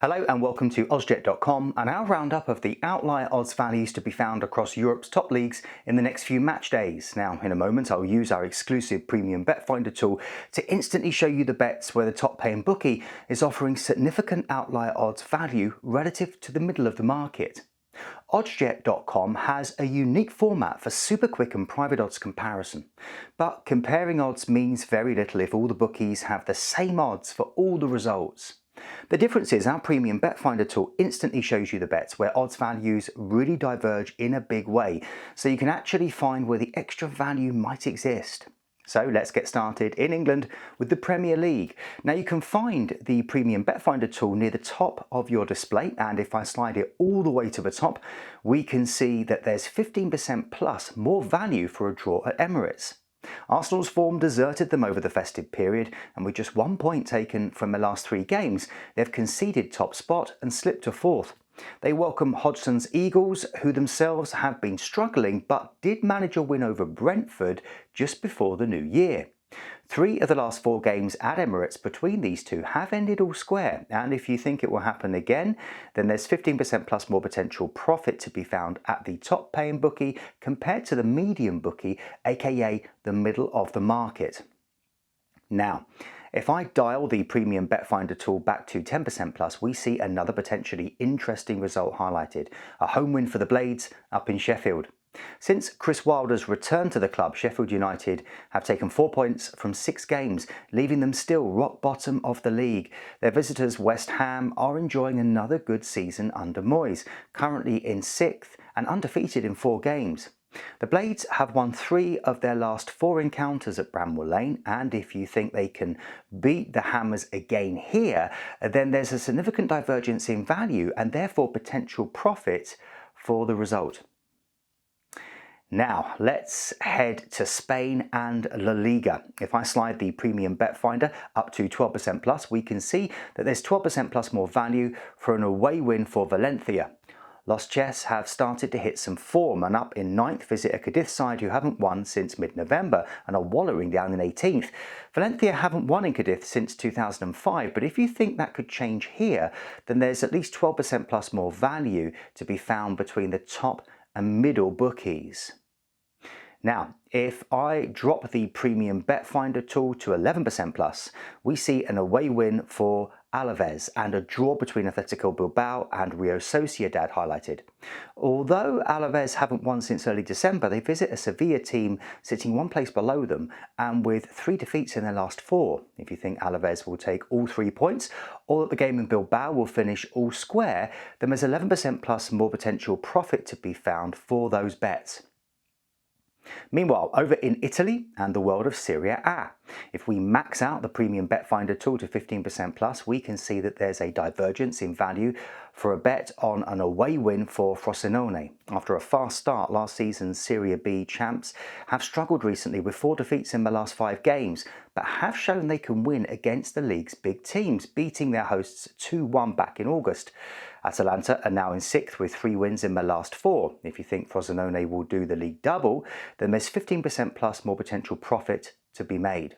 Hello and welcome to Oddscheck.com and our roundup of the outlier odds values to be found across Europe's top leagues in the next few match days. Now, in a moment, I'll use our exclusive premium bet finder tool to instantly show you the bets where the top paying bookie is offering significant outlier odds value relative to the middle of the market. Oddscheck.com has a unique format for super quick and private odds comparison. But comparing odds means very little if all the bookies have the same odds for all the results. The difference is our premium bet finder tool instantly shows you the bets where odds values really diverge in a big way, so you can actually find where the extra value might exist. So let's get started in England with the Premier League. Now you can find the premium bet finder tool near the top of your display, and if I slide it all the way to the top, we can see that there's 15% plus more value for a draw at Emirates. Arsenal's form deserted them over the festive period, and with just 1 point taken from the last 3 games, they've conceded top spot and slipped to 4th. They welcome Hodgson's Eagles, who themselves have been struggling but did manage a win over Brentford just before the new year. 3 of the last 4 games at Emirates between these two have ended all square, and if you think it will happen again, then there's 15% plus more potential profit to be found at the top paying bookie compared to the medium bookie, aka the middle of the market. Now, if I dial the premium bet finder tool back to 10% plus, we see another potentially interesting result highlighted, a home win for the Blades up in Sheffield. Since Chris Wilder's return to the club, Sheffield United have taken 4 points from 6 games, leaving them still rock bottom of the league. Their visitors, West Ham, are enjoying another good season under Moyes, currently in 6th and undefeated in 4 games. The Blades have won 3 of their last 4 encounters at Bramwell Lane, and if you think they can beat the Hammers again here, then there's a significant divergence in value and therefore potential profit for the result. Now, let's head to Spain and La Liga. If I slide the premium bet finder up to 12% plus, we can see that there's 12% plus more value for an away win for Valencia. Los Chess have started to hit some form and up in 9th visit a Cadiz side who haven't won since mid-November and are wallowing down in 18th. Valencia haven't won in Cadiz since 2005, but if you think that could change here, then there's at least 12% plus more value to be found between the top and middle bookies. Now, if I drop the premium bet finder tool to 11% plus, we see an away win for Alaves and a draw between Atletico Bilbao and Real Sociedad highlighted. Although Alaves haven't won since early December, they visit a Sevilla team sitting 1 place below them and with 3 defeats in their last 4. If you think Alaves will take all 3 points or that the game in Bilbao will finish all square, then there's 11% plus more potential profit to be found for those bets. Meanwhile, over in Italy and the world of Serie A, if we max out the premium bet finder tool to 15% plus, we can see that there's a divergence in value for a bet on an away win for Frosinone. After a fast start, last season's Serie B champs have struggled recently with 4 defeats in the last 5 games, but have shown they can win against the league's big teams, beating their hosts 2-1 back in August. Atalanta are now in 6th with 3 wins in their last 4. If you think Frosinone will do the league double, then there's 15% plus more potential profit to be made.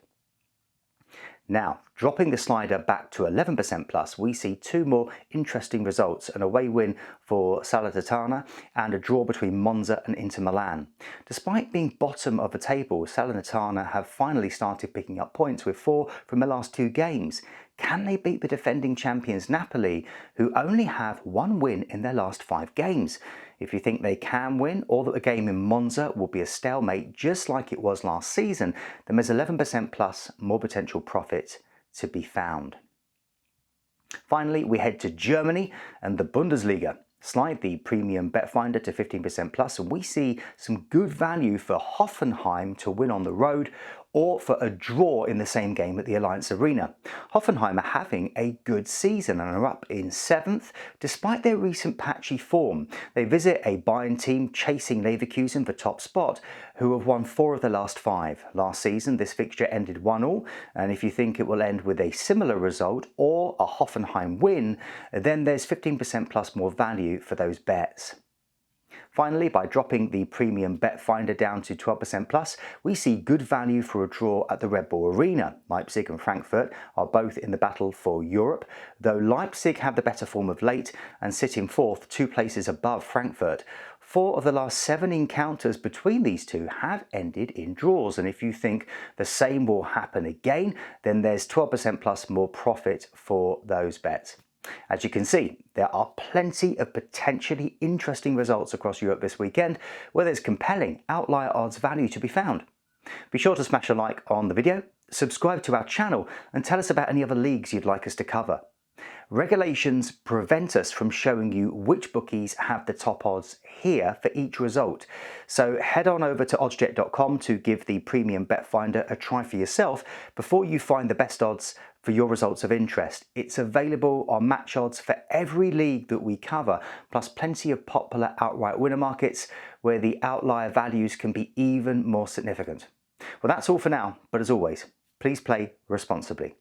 Now, dropping the slider back to 11% plus, we see 2 more interesting results, an away win for Salernitana and a draw between Monza and Inter Milan. Despite being bottom of the table, Salernitana have finally started picking up points with 4 from the last 2 games. Can they beat the defending champions Napoli, who only have 1 win in their last 5 games? If you think they can win, or that the game in Monza will be a stalemate just like it was last season, then there's 11% plus more potential profit to be found. Finally, we head to Germany and the Bundesliga. Slide the premium bet finder to 15% plus and we see some good value for Hoffenheim to win on the road or for a draw in the same game at the Allianz Arena. Hoffenheim are having a good season and are up in 7th despite their recent patchy form. They visit a Bayern team chasing Leverkusen for top spot, who have won 4 of the last 5. Last season this fixture ended 1-1, and if you think it will end with a similar result or a Hoffenheim win, then there's 15% plus more value for those bets. Finally, by dropping the premium bet finder down to 12% plus, we see good value for a draw at the Red Bull Arena. Leipzig and Frankfurt are both in the battle for Europe, though Leipzig have the better form of late and sit in fourth, 2 places above Frankfurt. 4 of the last 7 encounters between these two have ended in draws, and if you think the same will happen again, then there's 12% plus more profit for those bets. As you can see, there are plenty of potentially interesting results across Europe this weekend, where there's compelling outlier odds value to be found. Be sure to smash a like on the video, subscribe to our channel, and tell us about any other leagues you'd like us to cover. Regulations prevent us from showing you which bookies have the top odds here for each result. So head on over to oddsjet.com to give the premium bet finder a try for yourself before you find the best odds for your results of interest. It's available on match odds for every league that we cover, plus plenty of popular outright winner markets where the outlier values can be even more significant. Well, that's all for now, but as always, please play responsibly.